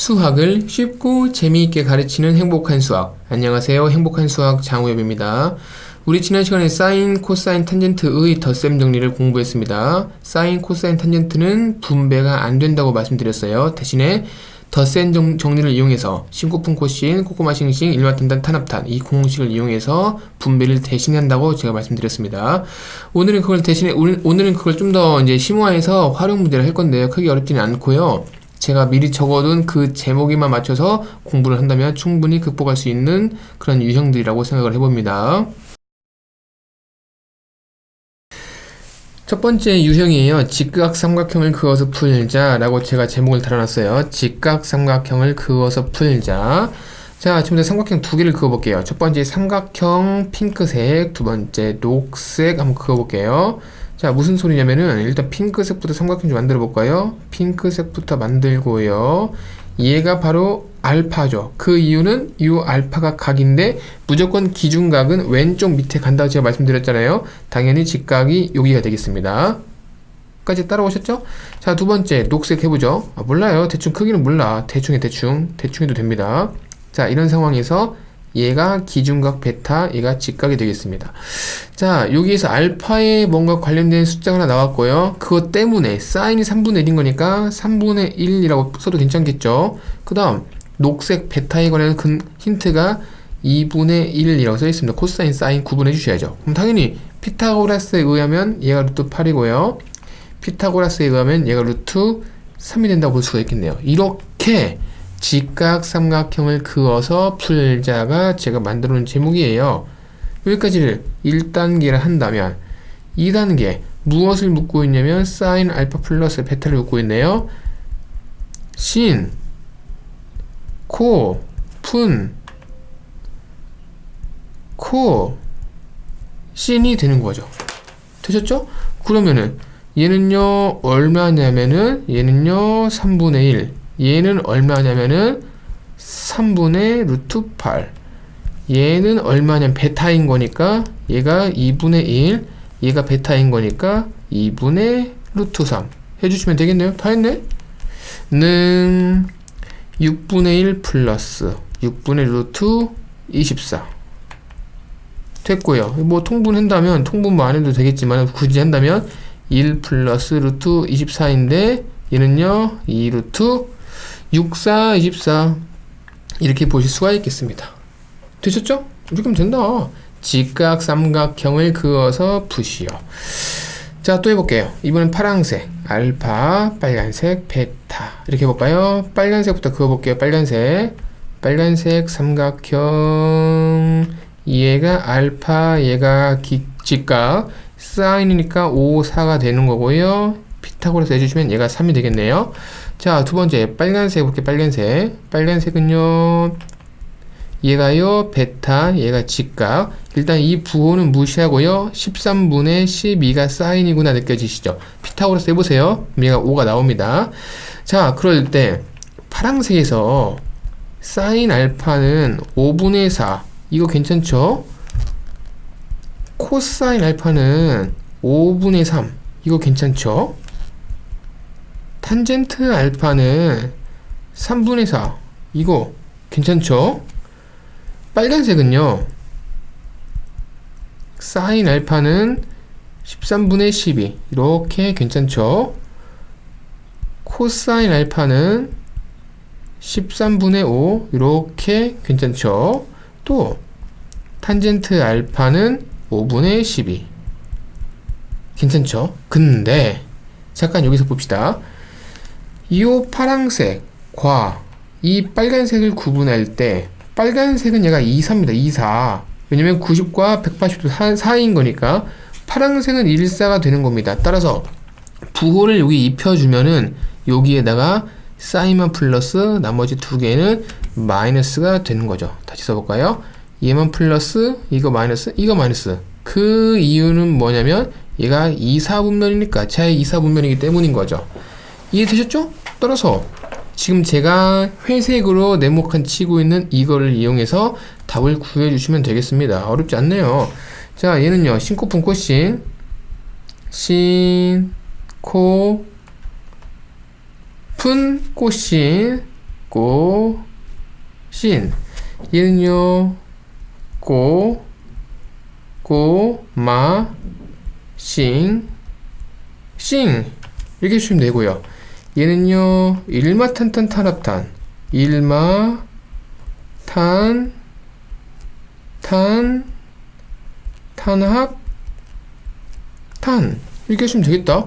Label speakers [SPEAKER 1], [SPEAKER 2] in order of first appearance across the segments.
[SPEAKER 1] 수학을 쉽고 재미있게 가르치는 행복한 수학. 안녕하세요. 행복한 수학 장우엽입니다. 우리 지난 시간에 사인, 코사인, 탄젠트의 덧셈 정리를 공부했습니다. 사인, 코사인, 탄젠트는 분배가 안 된다고 말씀드렸어요. 대신에 덧셈 정리를 이용해서 신코푼, 코신, 코코마, 싱싱, 일마탄단, 탄합탄 이 공식을 이용해서 분배를 대신한다고 제가 말씀드렸습니다. 오늘은 그걸 좀 더 이제 심화해서 활용 문제를 할 건데요. 크게 어렵지는 않고요. 제가 미리 적어둔 그 제목에만 맞춰서 공부를 한다면 충분히 극복할 수 있는 그런 유형들이라고 생각을 해봅니다. 첫 번째 유형이에요. 직각삼각형을 그어서 풀자 라고 제가 제목을 달아놨어요. 직각삼각형을 그어서 풀자. 자, 지금 삼각형 두 개를 그어볼게요. 첫 번째 삼각형 핑크색, 두 번째 녹색 한번 그어볼게요. 자, 무슨 소리냐면은 일단 핑크색부터 삼각형 좀 만들어 볼까요? 핑크색부터 만들고요. 얘가 바로 알파죠. 그 이유는 이 알파가 각인데 무조건 기준각은 왼쪽 밑에 간다고 제가 말씀드렸잖아요. 당연히 직각이 여기가 되겠습니다. 까지 따라오셨죠? 자, 두 번째 녹색 해보죠. 몰라요. 대충 크기는 몰라. 대충 해도 됩니다. 자, 이런 상황에서 얘가 기준각 베타, 얘가 직각이 되겠습니다. 자, 여기에서 알파에 뭔가 관련된 숫자가 하나 나왔고요. 그것 때문에 사인이 3분의 1인 거니까 3분의 1이라고 써도 괜찮겠죠. 그 다음 녹색 베타에 관한 힌트가 2분의 1이라고 써 있습니다. 코사인, 사인 구분해 주셔야죠. 그럼 당연히 피타고라스에 의하면 얘가 루트 8이고요. 피타고라스에 의하면 얘가 루트 3이 된다고 볼 수가 있겠네요. 이렇게 직각삼각형을 그어서 풀자가 제가 만들어 놓은 제목이에요. 여기까지를 1단계를 한다면 2단계 무엇을 묻고 있냐면 사인 알파 플러스 베타를 묻고 있네요. 신, 코, 푼, 코, 신이 되는 거죠. 되셨죠? 그러면은 얘는요 얼마냐면은 얘는요 3분의 1, 얘는 얼마냐면은 3분의 루트 8. 얘는 얼마냐면 베타인 거니까 얘가 2분의 1, 얘가 베타인 거니까 2분의 루트 3 해주시면 되겠네요. 다 했네? 는 6분의 1 플러스 6분의 루트 24 됐고요. 뭐 통분한다면 통분만 안 해도 되겠지만 굳이 한다면 1 플러스 루트 24인데 얘는요 2 루트 64, 24 이렇게 보실 수가 있겠습니다. 되셨죠? 이렇게 하면 된다. 직각삼각형을 그어서 푸시오. 자, 또 해볼게요. 이번엔 파란색 알파, 빨간색 베타 이렇게 해볼까요? 빨간색부터 그어볼게요. 빨간색 삼각형 얘가 알파, 얘가 직각 사인이니까 5, 4가 되는 거고요. 피타고라스 해주시면 얘가 3이 되겠네요. 자, 두 번째 빨간색 해볼게요. 빨간색은요 얘가요 베타, 얘가 직각. 일단 이 부호는 무시하고요 13분의 12가 사인이구나 느껴지시죠? 피타고라스 해보세요. 얘가 5가 나옵니다. 자, 그럴 때 파란색에서 사인 알파는 5분의 4 이거 괜찮죠? 코사인 알파는 5분의 3 이거 괜찮죠? 탄젠트 알파는 3분의 4 이거 괜찮죠? 빨간색은요 사인 알파는 13분의 12 이렇게 괜찮죠? 코사인 알파는 13분의 5 이렇게 괜찮죠? 또 탄젠트 알파는 5분의 12 괜찮죠? 근데 잠깐 여기서 봅시다. 이 파란색과 이 빨간색을 구분할 때 빨간색은 얘가 2, 4입니다. 2, 4. 왜냐면 90과 180도 사이인 거니까 파란색은 1, 4가 되는 겁니다. 따라서 부호를 여기 입혀주면은 여기에다가 사인만 플러스 나머지 두 개는 마이너스가 되는 거죠. 다시 써볼까요? 얘만 플러스 이거 마이너스 이거 마이너스. 그 이유는 뭐냐면 얘가 2, 4분면이니까 차의 2, 4분면이기 때문인 거죠. 이해되셨죠? 따라서 지금 제가 회색으로 네모칸 치고 있는 이거를 이용해서 답을 구해주시면 되겠습니다. 어렵지 않네요. 자, 얘는요 신코푼 코신 신, 코, 푼, 코신 꼬, 신. 얘는요, 꼬, 마, 싱, 이렇게 쓰시면 되고요. 얘는요, 일마탄탄 탄합탄, 일마, 탄합, 탄. 이렇게 하시면 되겠다.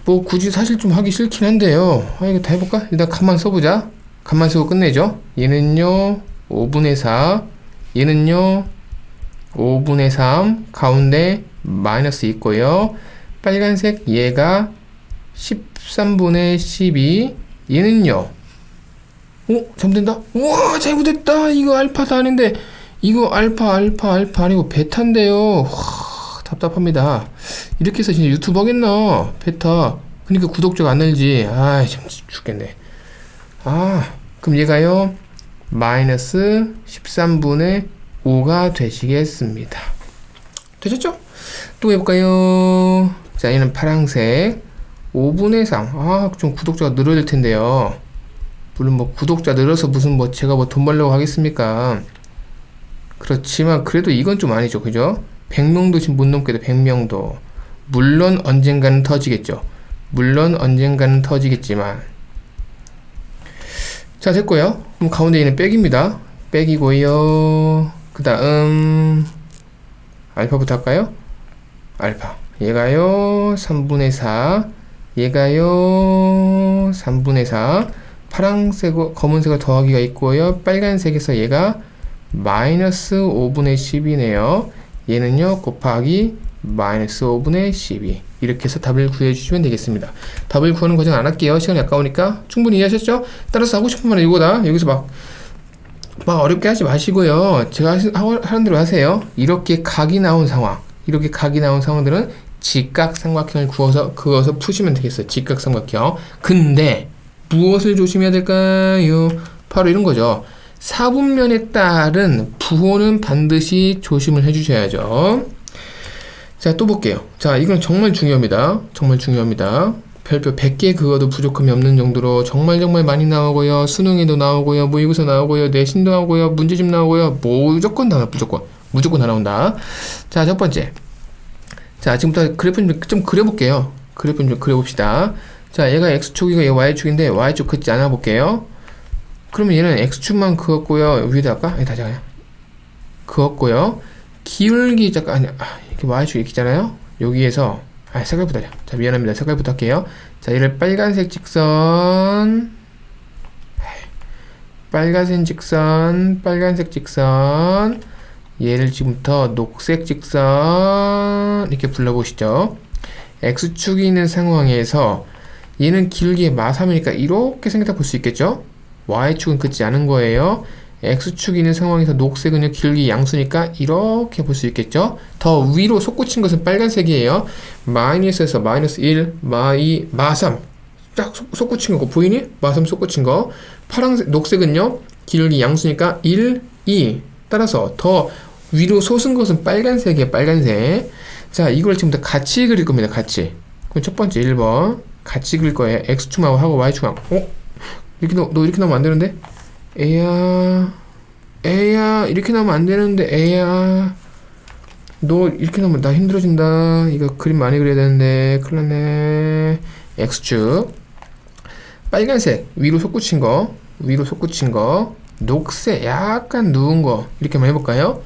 [SPEAKER 1] 뭐 굳이 사실 좀 하기 싫긴 한데요. 이거 다 해볼까? 일단 값만 써보자. 값만 쓰고 끝내죠. 얘는요 5분의 4, 얘는요 5분의 3, 가운데 마이너스 있고요. 빨간색 얘가 13분의 12, 얘는요 잘못된다. 우와, 잘못됐다. 이거 알파도 아닌데 이거 알파 아니고 베타인데요. 와, 답답합니다. 이렇게 해서 진짜 유튜브 하겠나? 베타. 그러니까 구독자가 안 늘지. 참 죽겠네. 그럼 얘가요 마이너스 13분의 5가 되시겠습니다. 되셨죠? 또 해볼까요? 자, 얘는 파란색 5분의 3. 좀 구독자가 늘어야 될 텐데요. 물론 뭐 구독자 늘어서 무슨 뭐 제가 뭐 돈 벌려고 하겠습니까? 그렇지만 그래도 이건 좀 아니죠. 그죠? 100명도 지금 못 넘게도 100명도. 물론 언젠가는 터지겠죠. 자, 됐고요. 그럼 가운데 있는 백입니다. 백이고요. 그 다음 알파부터 할까요? 알파. 얘가요 3분의 4, 얘가요 3분의 4. 파란색과 검은색과 더하기가 있고요. 빨간색에서 얘가 마이너스 5분의 10이네요. 얘는요 곱하기 마이너스 5분의 12. 이렇게 해서 답을 구해주시면 되겠습니다. 답을 구하는 과정 안 할게요. 시간이 아까우니까. 충분히 이해하셨죠? 따라서 하고 싶은 말은 이거다. 여기서 막 어렵게 하지 마시고요. 제가 하는 대로 하세요. 이렇게 각이 나온 상황들은 직각삼각형을 그어서 푸시면 되겠어요. 직각삼각형. 근데 무엇을 조심해야 될까요? 바로 이런 거죠. 사분면에 따른 부호는 반드시 조심을 해주셔야죠. 자, 또 볼게요. 자, 이건 정말 중요합니다. 별표 100개 그어도 부족함이 없는 정도로 정말 많이 나오고요. 수능에도 나오고요. 모의고사 나오고요. 내신도 나오고요. 문제집 나오고요. 무조건 다 나온다. 자, 첫 번째. 자, 지금부터 그래프 좀 그려볼게요. 그래프 좀 그려봅시다. 자, 얘가 X축이고 얘가 Y축인데 Y축 긋지 않아 볼게요. 그러면 얘는 X축만 그었고요. 위에다 할까? 다시 그냥 그었고요. 기울기 잠깐 이렇게 Y축 이렇게 있잖아요. 여기에서 색깔부터 하자. 자, 미안합니다. 색깔부터 할게요. 자, 얘를 빨간색 직선, 얘를 지금부터 녹색 직선 이렇게 불러보시죠. X축이 있는 상황에서 얘는 기울기의 마3이니까 이렇게 생겼다 볼 수 있겠죠? Y축은 긋지 않은 거예요. X축이 있는 상황에서 녹색은 기울기 양수니까 이렇게 볼 수 있겠죠? 더 위로 솟구친 것은 빨간색이에요. 마이너스에서 마이너스 1, 마2, 마3 딱 솟구친 거고 보이니? 마3 솟구친 거. 녹색은요 기울기 양수니까 1, 2. 따라서 더 위로 솟은 것은 빨간색이에요. 빨간색. 자, 이걸 지금부터 같이 그릴 겁니다. 같이. 그럼 첫 번째 1번 같이 그릴 거예요. X축하고 하고 Y축하고. 너 이렇게 나오면 안 되는데? 에야 이렇게 나오면 안 되는데. 에야 너 이렇게 나오면 나 힘들어진다. 이거 그림 많이 그려야 되는데 큰일 났네. X축 빨간색 위로 솟구친 거, 녹색 약간 누운 거 이렇게 한번 해볼까요?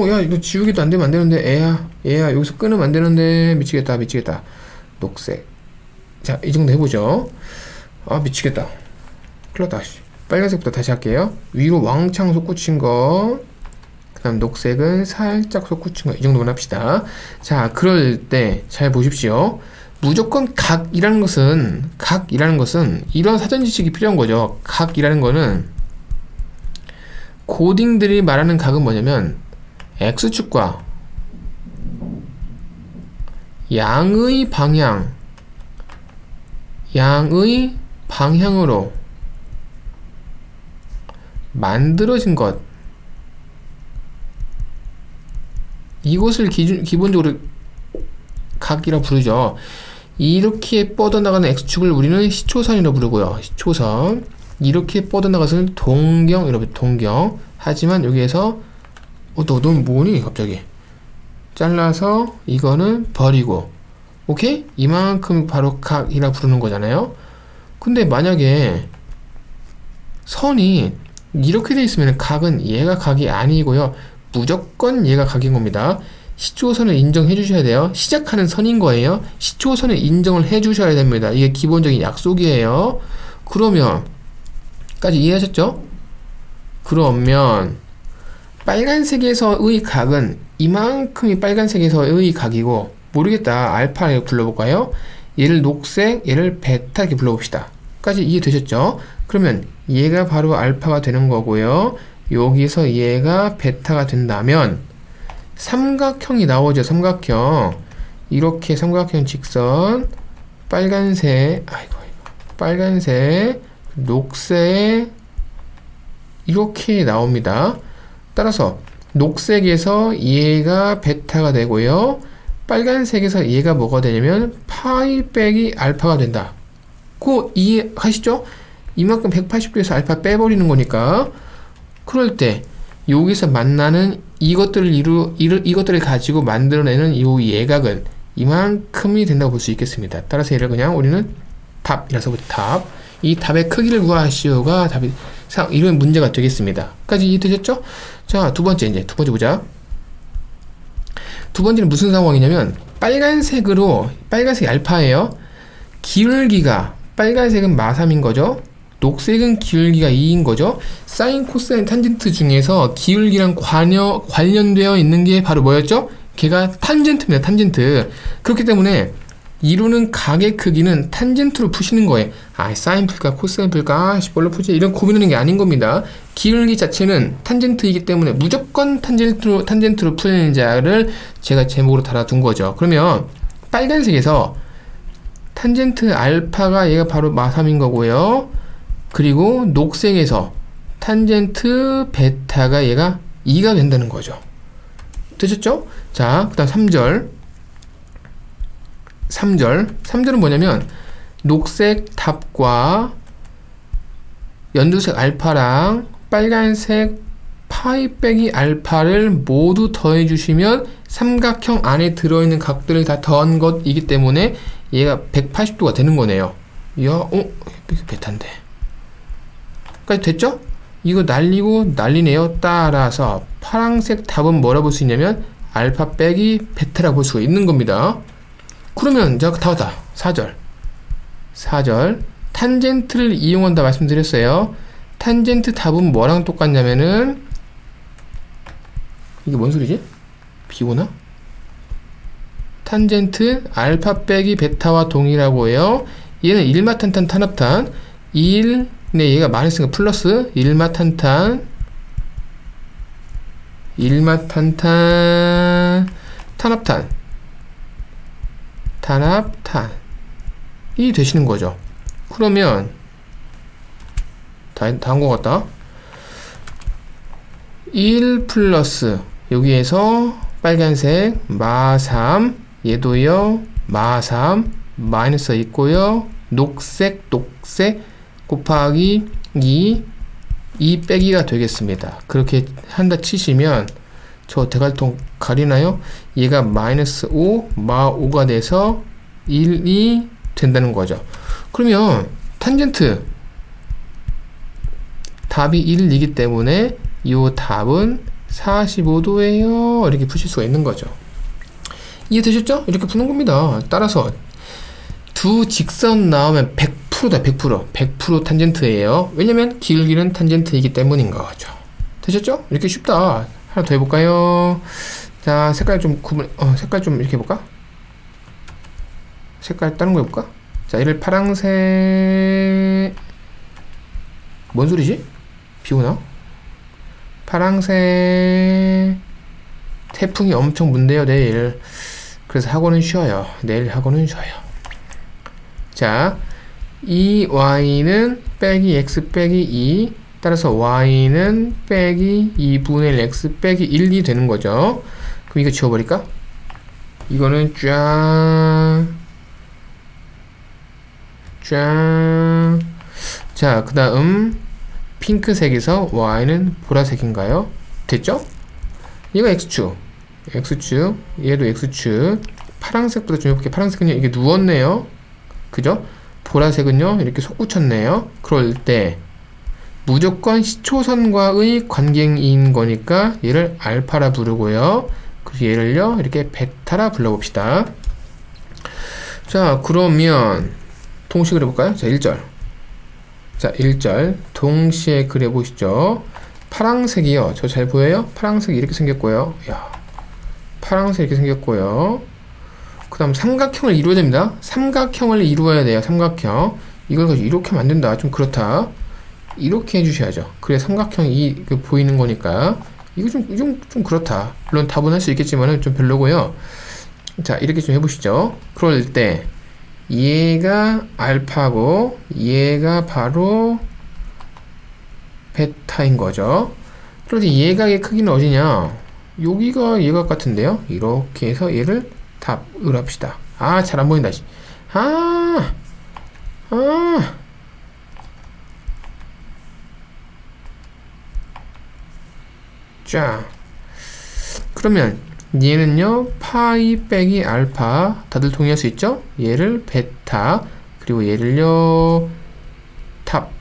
[SPEAKER 1] 야 이거 지우기도 안 되면 안 되는데. 에야 여기서 끊으면 안 되는데. 미치겠다. 녹색. 자, 이 정도 해보죠. 미치겠다. 큰일 났다. 빨간색부터 다시 할게요. 위로 왕창 솟구친 거, 그 다음 녹색은 살짝 솟구친 거, 이 정도만 합시다. 자, 그럴 때 잘 보십시오. 무조건 각이라는 것은 이런 사전 지식이 필요한 거죠. 각이라는 거는 고딩들이 말하는 각은 뭐냐면 X축과 양의 방향으로 만들어진 것, 이것을 기본적으로 각이라 부르죠. 이렇게 뻗어나가는 x축을 우리는 시초선이라고 부르고요. 시초선. 이렇게 뻗어나가서는 동경, 여러분 동경. 하지만 여기에서 넌 뭐니 갑자기? 잘라서 이거는 버리고, 오케이? 이만큼 바로 각이라 부르는 거잖아요. 근데 만약에 선이 이렇게 돼 있으면 각은 얘가 각이 아니고요. 무조건 얘가 각인 겁니다. 시초선을 인정해 주셔야 돼요. 시작하는 선인 거예요. 시초선을 인정을 해 주셔야 됩니다. 이게 기본적인 약속이에요. 그러면 까지 이해하셨죠? 그러면 빨간색에서의 각은 이만큼이 빨간색에서의 각이고, 모르겠다. 알파를 불러볼까요? 얘를 녹색, 얘를 베타 이렇게 불러봅시다. 까지 이해되셨죠? 그러면 얘가 바로 알파가 되는 거고요. 여기서 얘가 베타가 된다면 삼각형이 나오죠. 삼각형. 이렇게 삼각형 직선 빨간색, 빨간색, 녹색 이렇게 나옵니다. 따라서 녹색에서 얘가 베타가 되고요. 빨간색에서 얘가 뭐가 되냐면 파이 빼기 알파가 된다. 그거 이해하시죠? 이만큼 180도에서 알파 빼버리는 거니까. 그럴 때 여기서 만나는 이것들을 가지고 만들어내는 이 예각은 이만큼이 된다고 볼 수 있겠습니다. 따라서 얘를 그냥 우리는 답이라서 답. 이 답의 크기를 구하시오가 답이 이런 문제가 되겠습니다. 까지 이해되셨죠? 자, 두 번째 보자. 두 번째는 무슨 상황이냐면 빨간색 알파예요. 기울기가 빨간색은 마3인 거죠. 녹색은 기울기가 2인 거죠. 사인, 코사인, 탄젠트 중에서 기울기랑 관련되어 있는 게 바로 뭐였죠? 걔가 탄젠트입니다. 탄젠트. 그렇기 때문에 이루는 각의 크기는 탄젠트로 푸시는 거예요. 사인 풀까 코사인 풀까 뭘로 푸지? 이런 고민하는 게 아닌 겁니다. 기울기 자체는 탄젠트이기 때문에 무조건 탄젠트로 푸는 자를 제가 제목으로 달아둔 거죠. 그러면 빨간색에서 탄젠트 알파가 얘가 바로 마3인 거고요. 그리고 녹색에서 탄젠트 베타가 얘가 2가 된다는 거죠. 되셨죠? 자, 그 다음 3절은 뭐냐면 녹색 답과 연두색 알파랑 빨간색 파이 빼기 알파를 모두 더해 주시면 삼각형 안에 들어있는 각들을 다 더한 것이기 때문에 얘가 180도가 되는 거네요. 이거 베타인데. 까지 됐죠? 이거 난리네요. 따라서 파란색 답은 뭐라고 볼 수 있냐면 알파 빼기 베타라고 볼 수가 있는 겁니다. 그러면 자, 다 왔다. 4절 탄젠트를 이용한다 말씀드렸어요. 탄젠트 답은 뭐랑 똑같냐면은 이게 뭔 소리지? 비 오나? 탄젠트 알파 빼기 베타와 동일하고 해요. 얘는 일마탄탄 탄합탄 1, 네, 얘가 마이너스가 플러스 일마탄탄 탄합탄이 되시는 거죠. 그러면 다 한 것 같다. 1 플러스 여기에서 빨간색 마3 얘도요 마3 마이너스 있고요. 녹색 곱하기 2 빼기가 되겠습니다. 그렇게 한다 치시면 저 대갈통 가리나요? 얘가 마이너스 5 마 5가 돼서 1이 된다는 거죠. 그러면 탄젠트 답이 1이기 때문에 이 답은 45도예요. 이렇게 푸실 수가 있는 거죠. 이해되셨죠? 이렇게 푸는 겁니다. 따라서 두 직선 나오면 100%다. 100% 탄젠트예요. 왜냐면 기울기는 탄젠트이기 때문인 거죠. 되셨죠? 이렇게 쉽다. 하나 더 해볼까요? 자, 색깔 좀 이렇게 해볼까? 색깔 다른 거 해볼까? 자, 얘를 파랑색 뭔 소리지? 비 오나? 파랑색 태풍이 엄청 문대요 내일. 그래서 학원은 쉬어요. 내일 학원은 쉬어요. 자, 이 y는 빼기 x 빼기 2 따라서 y는 빼기 2분의 1 x 빼기 1이 되는 거죠. 그럼 이거 지워버릴까? 이거는 쫙 짠. 자, 그 다음 핑크색에서 y는 보라색인가요? 됐죠? 얘가 x축, x축, 얘도 x축. 파란색부터 좀 해볼게요. 파란색은요, 이게 누웠네요. 그죠? 보라색은요, 이렇게 솟구쳤네요. 그럴 때 무조건 시초선과의 관계인 거니까 얘를 알파라 부르고요. 그리고 얘를요, 이렇게 베타라 불러봅시다. 자, 그러면 동시에 그려볼까요? 자, 1절. 자, 1절 동시에 그려보시죠. 파란색이요. 저 잘 보여요? 파란색이 이렇게 생겼고요. 야, 파란색 이렇게 생겼고요. 그 다음 삼각형을 이루어야 됩니다. 삼각형을 이루어야 돼요. 삼각형. 이걸 가지고 이렇게 만든다. 좀 그렇다. 이렇게 해주셔야죠. 그래 삼각형이 보이는 거니까. 이거 좀 그렇다. 물론 답은 할 수 있겠지만은 좀 별로고요. 자, 이렇게 좀 해보시죠. 그럴 때 얘가 알파고 얘가 바로 베타인 거죠. 그런데 얘가의 크기는 어디냐? 여기가 얘가 같은데요. 이렇게 해서 얘를 답을 합시다. 아, 잘 안 보인다. 자, 그러면 얘는요 파이 빼기 알파, 다들 동의할 수 있죠? 얘를 베타, 그리고 얘를요 탑,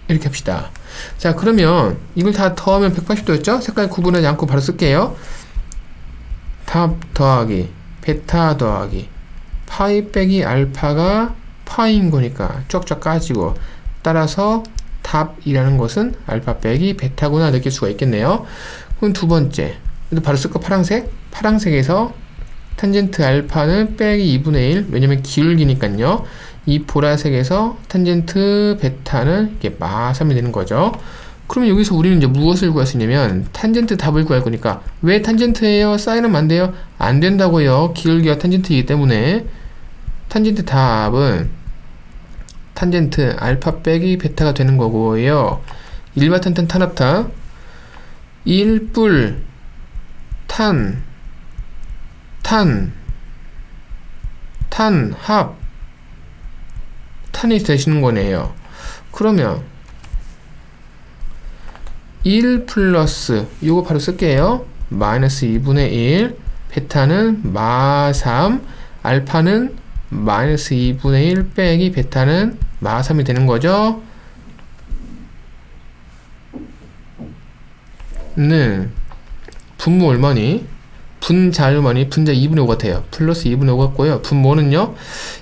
[SPEAKER 1] 이렇게 합시다. 자, 그러면 이걸 다 더하면 180도였죠? 색깔 구분하지 않고 바로 쓸게요. 탑 더하기 베타 더하기 파이 빼기 알파가 파이인 거니까 쫙쫙 까지고, 따라서 탑이라는 것은 알파 빼기 베타구나 느낄 수가 있겠네요. 그럼 두 번째, 바로 쓸 거 파란색. 파란색에서 탄젠트 알파는 빼기 2분의 1, 왜냐면 기울기니까요. 이 보라색에서 탄젠트 베타는 이게 마삼이 되는 거죠. 그러면 여기서 우리는 이제 무엇을 구할 수 있냐면 탄젠트 답을 구할 거니까, 왜 탄젠트예요? 사인은 안 돼요? 안 된다고요. 기울기가 탄젠트이기 때문에. 탄젠트 답은 탄젠트 알파 빼기 베타가 되는 거고요. 일마탄탄 탄합타 1뿔 탄합 탄이 되시는 거네요. 그러면 1 플러스 요거 바로 쓸게요. 마이너스 2분의 1, 베타는 마3, 알파는 마이너스 2분의 1 빼기 베타는 마3이 되는 거죠. 는 분모 얼마니? 분자 얼마니? 분자 2분의 5 같아요. 플러스 2분의 5 같고요. 분모는요,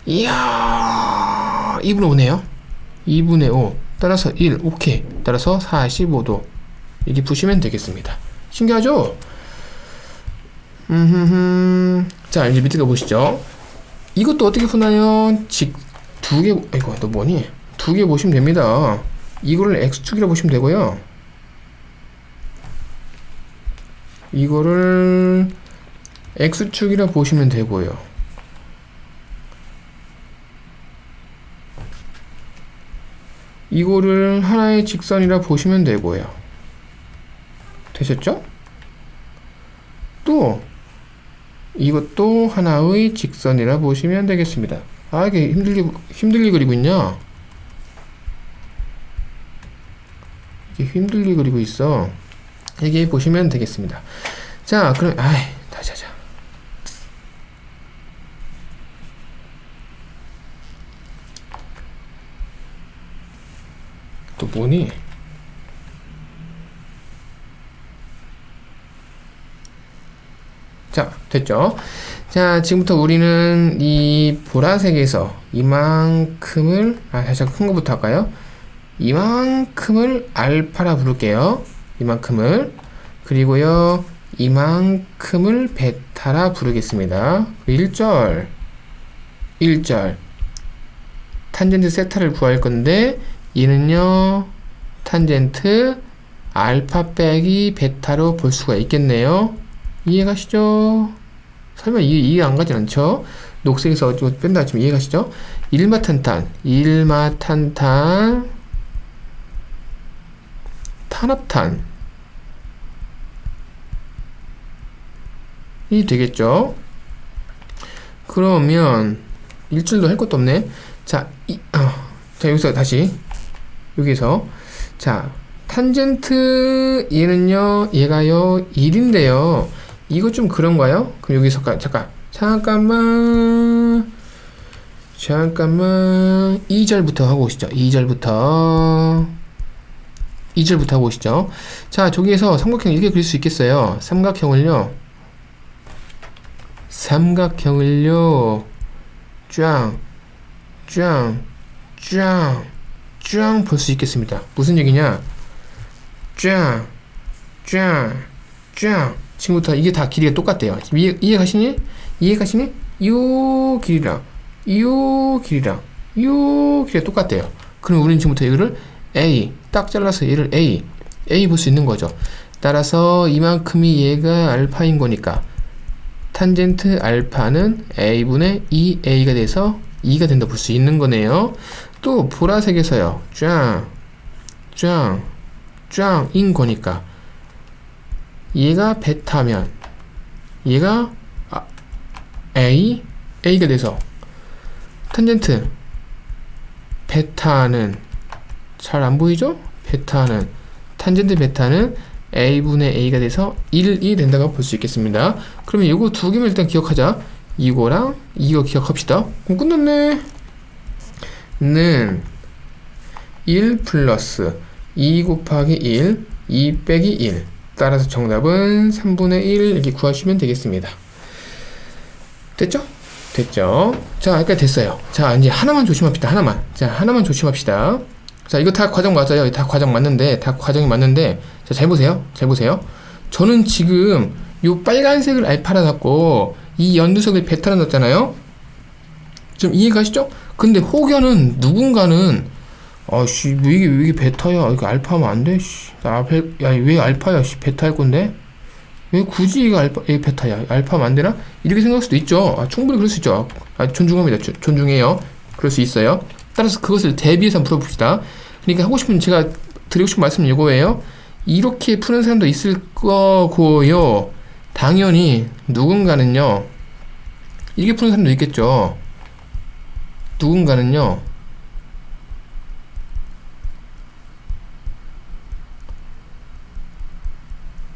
[SPEAKER 1] 이야, 2분의 5네요. 2분의 5 따라서 1, 오케이. 따라서 45도 이렇게 푸시면 되겠습니다. 신기하죠? 자, 이제 밑에 거 보시죠. 이것도 어떻게 푸나요? 두 개, 이거 너 뭐니? 두 개 보시면 됩니다. 이거를 x축이라고 보시면 되고요. 이거를 x축이라 보시면 되고요. 이거를 하나의 직선이라 보시면 되고요. 되셨죠? 또 이것도 하나의 직선이라 보시면 되겠습니다. 아, 이게 힘들게 그리고 있냐? 이게 힘들게 그리고 있어. 이게 보시면 되겠습니다. 자, 그럼 다시 하자. 또 뭐니? 자, 됐죠? 자, 지금부터 우리는 이 보라색에서 이만큼을, 살짝 큰 거부터 할까요? 이만큼을 알파라 부를게요. 이만큼을. 그리고요, 이만큼을 베타라 부르겠습니다. 1절. 탄젠트 세타를 구할 건데, 얘는요, 탄젠트 알파 빼기 베타로 볼 수가 있겠네요. 이해가시죠? 설마 이해 안 가진 않죠? 녹색에서 뺀다 지금 이해가시죠? 일마탄탄 탄합탄 이 되겠죠? 그러면 일줄도 할 것도 없네. 자, 여기서 다시, 여기서, 자, 탄젠트, 얘는요, 얘가요, 1인데요. 이거 좀 그런가요? 그럼 여기서, 잠깐만, 2절부터 하고 오시죠. 2절부터 하고 오시죠. 자, 저기에서 삼각형 이렇게 그릴 수 있겠어요. 삼각형을요, 쫙 볼 수 있겠습니다. 무슨 얘기냐? 쫙. 지금부터 이게 다 길이가 똑같대요. 이해가시니? 요 길이랑 요 길이가 똑같대요. 그럼 우리는 지금부터 이거를 A, 딱 잘라서 얘를 A 볼 수 있는 거죠. 따라서 이만큼이 얘가 알파인 거니까 탄젠트 알파는 A분의 2A가 돼서 2가 된다 볼 수 있는 거네요. 또 보라색에서요, 인 거니까 얘가 베타면 얘가 A가 돼서 탄젠트 베타는 잘 안 보이죠? 탄젠트 베타는 A분의 A가 돼서 1이 된다고 볼 수 있겠습니다. 그러면 이거 두 개만 일단 기억하자. 이거랑 이거 기억합시다. 그럼 끝났네. 는 1 플러스 2 곱하기 1, 2 빼기 1. 따라서 정답은 3분의 1 이렇게 구하시면 되겠습니다. 됐죠? 자, 여기까지 됐어요. 자, 이제 하나만 조심합시다. 하나만 조심합시다. 자, 이거 다 과정 맞아요. 다 과정이 맞는데. 자, 잘 보세요. 저는 지금 요 빨간색을 알파라 놨고 이 연두색을 베타라 놨잖아요. 좀 이해가시죠? 근데 혹여는 누군가는 왜 이게 베타야? 이거 알파하면 안 돼? 왜 알파야? 베타 할 건데? 왜 굳이 이거 베타야? 알파하면 안 되나? 이렇게 생각할 수도 있죠. 충분히 그럴 수 있죠. 존중합니다. 존중해요. 그럴 수 있어요. 따라서 그것을 대비해서 풀어봅시다. 그러니까 제가 드리고 싶은 말씀은 이거예요. 이렇게 푸는 사람도 있을 거고요. 당연히 누군가는요, 이렇게 푸는 사람도 있겠죠. 누군가는요,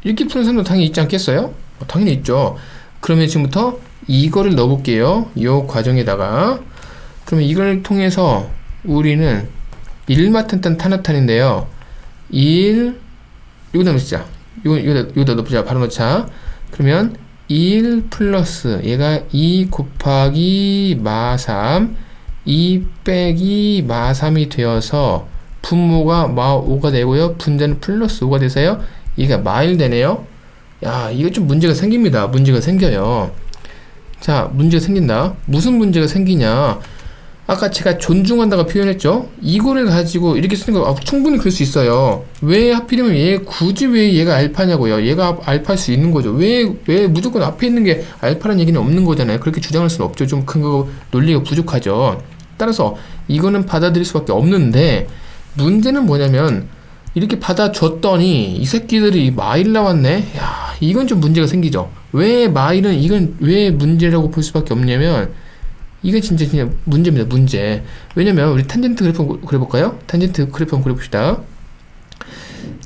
[SPEAKER 1] 이렇게 푸는 사람도 당연히 있지 않겠어요? 당연히 있죠. 그러면 지금부터 이거를 넣어볼게요. 이 과정에다가. 그러면 이걸 통해서 우리는 일마탄탄 탄화탄인데요. 1, 여기다 넣자. 여기다 넣자. 바로 넣자. 그러면 1 플러스 얘가 2 곱하기 마3, 2 빼기 마3이 되어서 분모가 마5가 되고요. 분자는 플러스 5가 돼서요. 얘가 마1 되네요. 야, 이거 좀 문제가 생깁니다. 문제가 생겨요. 자, 문제가 생긴다. 무슨 문제가 생기냐? 아까 제가 존중한다고 표현했죠? 이거를 가지고 이렇게 쓰는 거 충분히 그럴 수 있어요. 왜 하필이면 굳이 왜 얘가 알파냐고요? 얘가 알파일 수 있는 거죠. 왜 무조건 앞에 있는 게 알파라는 얘기는 없는 거잖아요. 그렇게 주장할 수는 없죠. 좀 근거 논리가 부족하죠. 따라서 이거는 받아들일 수밖에 없는데, 문제는 뭐냐면 이렇게 받아줬더니 이 새끼들이 마일 나왔네. 야, 이건 좀 문제가 생기죠. 왜 마일은 이건 왜 문제라고 볼 수밖에 없냐면, 이건 진짜 문제입니다. 문제. 왜냐면 우리 탄젠트 그래프 한번 그려볼까요? 탄젠트 그래프 한번 그려봅시다.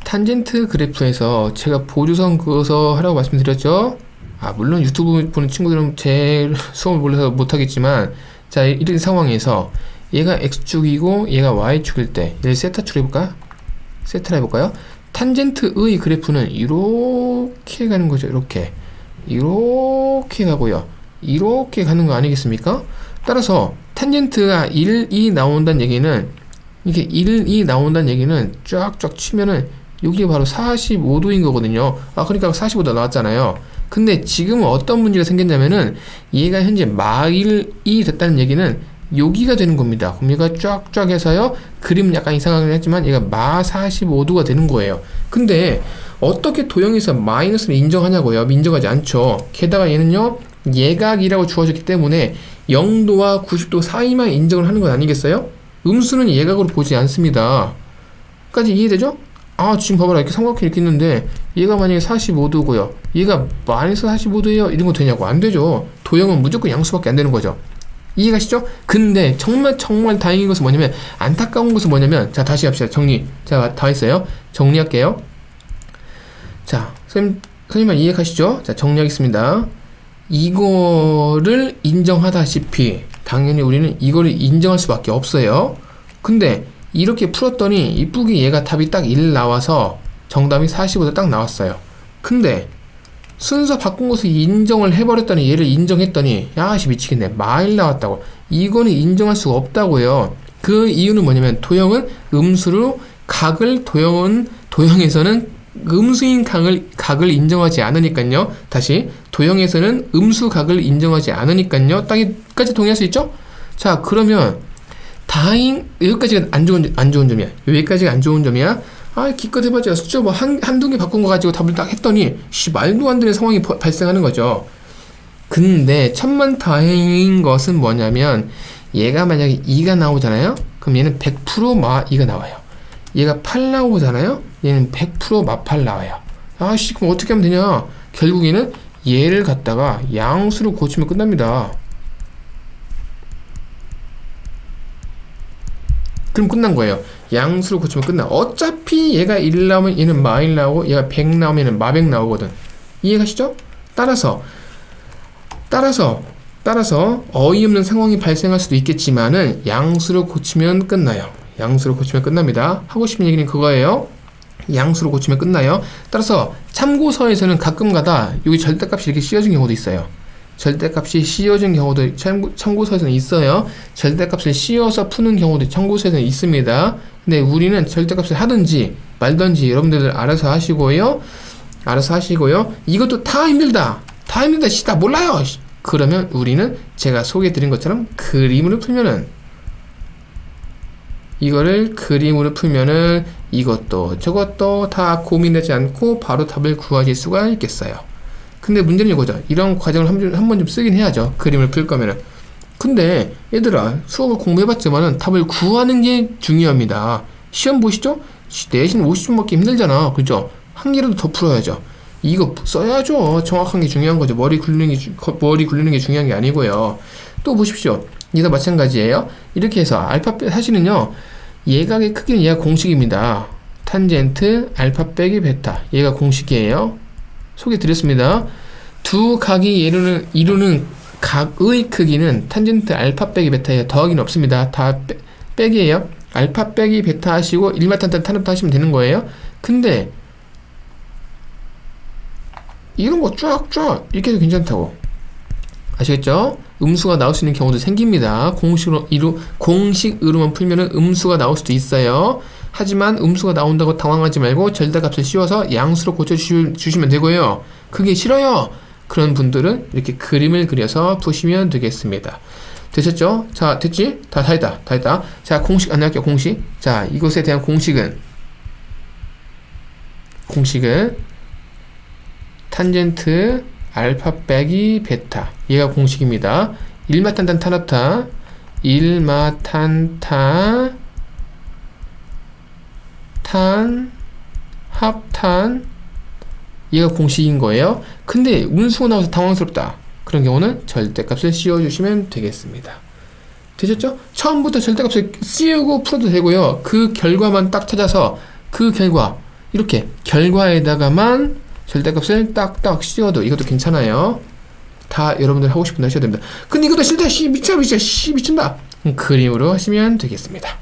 [SPEAKER 1] 탄젠트 그래프에서 제가 보조선 그어서 하라고 말씀드렸죠. 물론 유튜브 보는 친구들은 제 수업을 몰라서 못하겠지만, 자, 이런 상황에서 얘가 x축이고 얘가 y축일 때 얘를 세타축 해볼까요? 세타를 해볼까요? 탄젠트의 그래프는 이렇게 가는 거죠. 이렇게 가고요. 이렇게 가는 거 아니겠습니까? 따라서 탄젠트가 1, 2 나온다는 얘기는, 이렇게 1, 2 나온다는 얘기는 쫙쫙 치면은 여기가 바로 45도인 거거든요. 그러니까 45도 나왔잖아요. 근데 지금은 어떤 문제가 생겼냐면은 얘가 현재 마1이 됐다는 얘기는 여기가 되는 겁니다. 그럼 얘가 쫙쫙 해서요, 그림은 약간 이상하긴 했지만 얘가 마 45도가 되는 거예요. 근데 어떻게 도형에서 마이너스를 인정하냐고요? 인정하지 않죠. 게다가 얘는요, 예각이라고 주어졌기 때문에 0도와 90도 사이만 인정을 하는 건 아니겠어요? 음수는 예각으로 보지 않습니다. 까지 이해되죠? 지금 봐봐라. 이렇게 삼각형 이렇게 있는데 얘가 만약에 45도고요. 얘가 마이너스 45도예요. 이런 거 되냐고? 안 되죠. 도형은 무조건 양수밖에 안 되는 거죠. 이해가시죠? 근데 정말 다행인 것은 뭐냐면, 안타까운 것은 뭐냐면, 자, 다시 합시다. 정리. 자, 다 했어요. 정리할게요. 자, 선생님만 이해가시죠? 자, 정리하겠습니다. 이거를 인정하다시피 당연히 우리는 이거를 인정할 수밖에 없어요. 근데 이렇게 풀었더니 이쁘게 얘가 답이 딱 1 나와서 정답이 45도 딱 나왔어요. 근데 순서 바꾼 것을 인정을 해버렸더니, 얘를 인정했더니 야씨 미치겠네, 마일 나왔다고. 이거는 인정할 수가 없다고요. 그 이유는 뭐냐면, 도형은 음수로 각을, 도형에서는 음수인 각을 인정하지 않으니까요. 다시, 도형에서는 음수 각을 인정하지 않으니까요. 땅까지 동의할 수 있죠? 자, 그러면 여기까지가 안 좋은 점이야. 여기까지가 안 좋은 점이야. 기껏 해봤자 숫자 뭐 한두 개 바꾼 거 가지고 답을 딱 했더니 말도 안 되는 상황이 발생하는 거죠. 근데 천만다행인 것은 뭐냐면, 얘가 만약에 2가 나오잖아요. 그럼 얘는 100% 마 2가 나와요. 얘가 8 나오잖아요. 얘는 100% 마 8 나와요. 그럼 어떻게 하면 되냐? 결국에는 얘를 갖다가 양수로 고치면 끝납니다. 그럼 끝난 거예요. 양수로 고치면 끝나. 어차피 얘가 1 나오면 얘는 마 1 나오고, 얘가 100 나오면 얘는 마 100 나오거든. 이해가시죠? 따라서 어이없는 상황이 발생할 수도 있겠지만은 양수로 고치면 끝나요. 양수로 고치면 끝납니다. 하고 싶은 얘기는 그거예요. 양수로 고치면 끝나요. 따라서 참고서에서는 가끔가다 여기 절대값이 이렇게 씌워진 경우도 있어요. 절대값이 씌워진 경우도 참고서에서는 있어요. 절대값을 씌워서 푸는 경우도 참고서에서는 있습니다. 근데 우리는 절대값을 하든지 말든지 여러분들 알아서 하시고요. 이것도 다 힘들다. 다 몰라요. 그러면 우리는 제가 소개해드린 것처럼 그림으로 풀면은, 이것도 저것도 다 고민하지 않고 바로 답을 구하실 수가 있겠어요. 근데 문제는 이거죠. 이런 과정을 한 번쯤 쓰긴 해야죠. 그림을 풀 거면은. 근데 얘들아, 수업을 공부해봤지만은 답을 구하는 게 중요합니다. 시험 보시죠? 내신 50분 받기 힘들잖아. 그죠? 한 개라도 더 풀어야죠. 이거 써야죠. 정확한 게 중요한 거죠. 머리 굴리는 게 중요한 게 아니고요. 또 보십시오. 이도 마찬가지예요. 이렇게 해서 사실은요, 예각의 크기는 얘가 공식입니다. 탄젠트 알파 빼기 베타, 얘가 공식이에요. 소개 드렸습니다. 두 각이 이루는 각의 크기는 탄젠트 알파 빼기 베타예요. 더하기는 없습니다. 다 빼기예요. 알파 빼기 베타 하시고 일마탄탄 탄압도 하시면 되는 거예요. 근데 이런 거 쫙쫙 이렇게 해도 괜찮다고. 아시겠죠? 음수가 나올 수 있는 경우도 생깁니다. 공식으로만 풀면은 음수가 나올 수도 있어요. 하지만 음수가 나온다고 당황하지 말고 절대값을 씌워서 양수로 고쳐주시면 되고요. 그게 싫어요. 그런 분들은 이렇게 그림을 그려서 푸시면 되겠습니다. 되셨죠? 자, 됐지? 다 했다. 자, 공식 안내할게요. 공식. 자, 이것에 대한 공식은 탄젠트 알파 빼기 베타, 얘가 공식입니다. 일마탄탄 탄합타, 합탄, 얘가 공식인 거예요. 근데 운수가 나와서 당황스럽다. 그런 경우는 절대값을 씌워주시면 되겠습니다. 되셨죠? 처음부터 절대값을 씌우고 풀어도 되고요. 그 결과만 딱 찾아서 그 이렇게 결과에다가만 절대값을 딱딱 씌워도 이것도 괜찮아요. 다 여러분들 하고 싶은 거 하셔야 됩니다. 근데 이것도 싫다. 미친다. 그림으로 하시면 되겠습니다.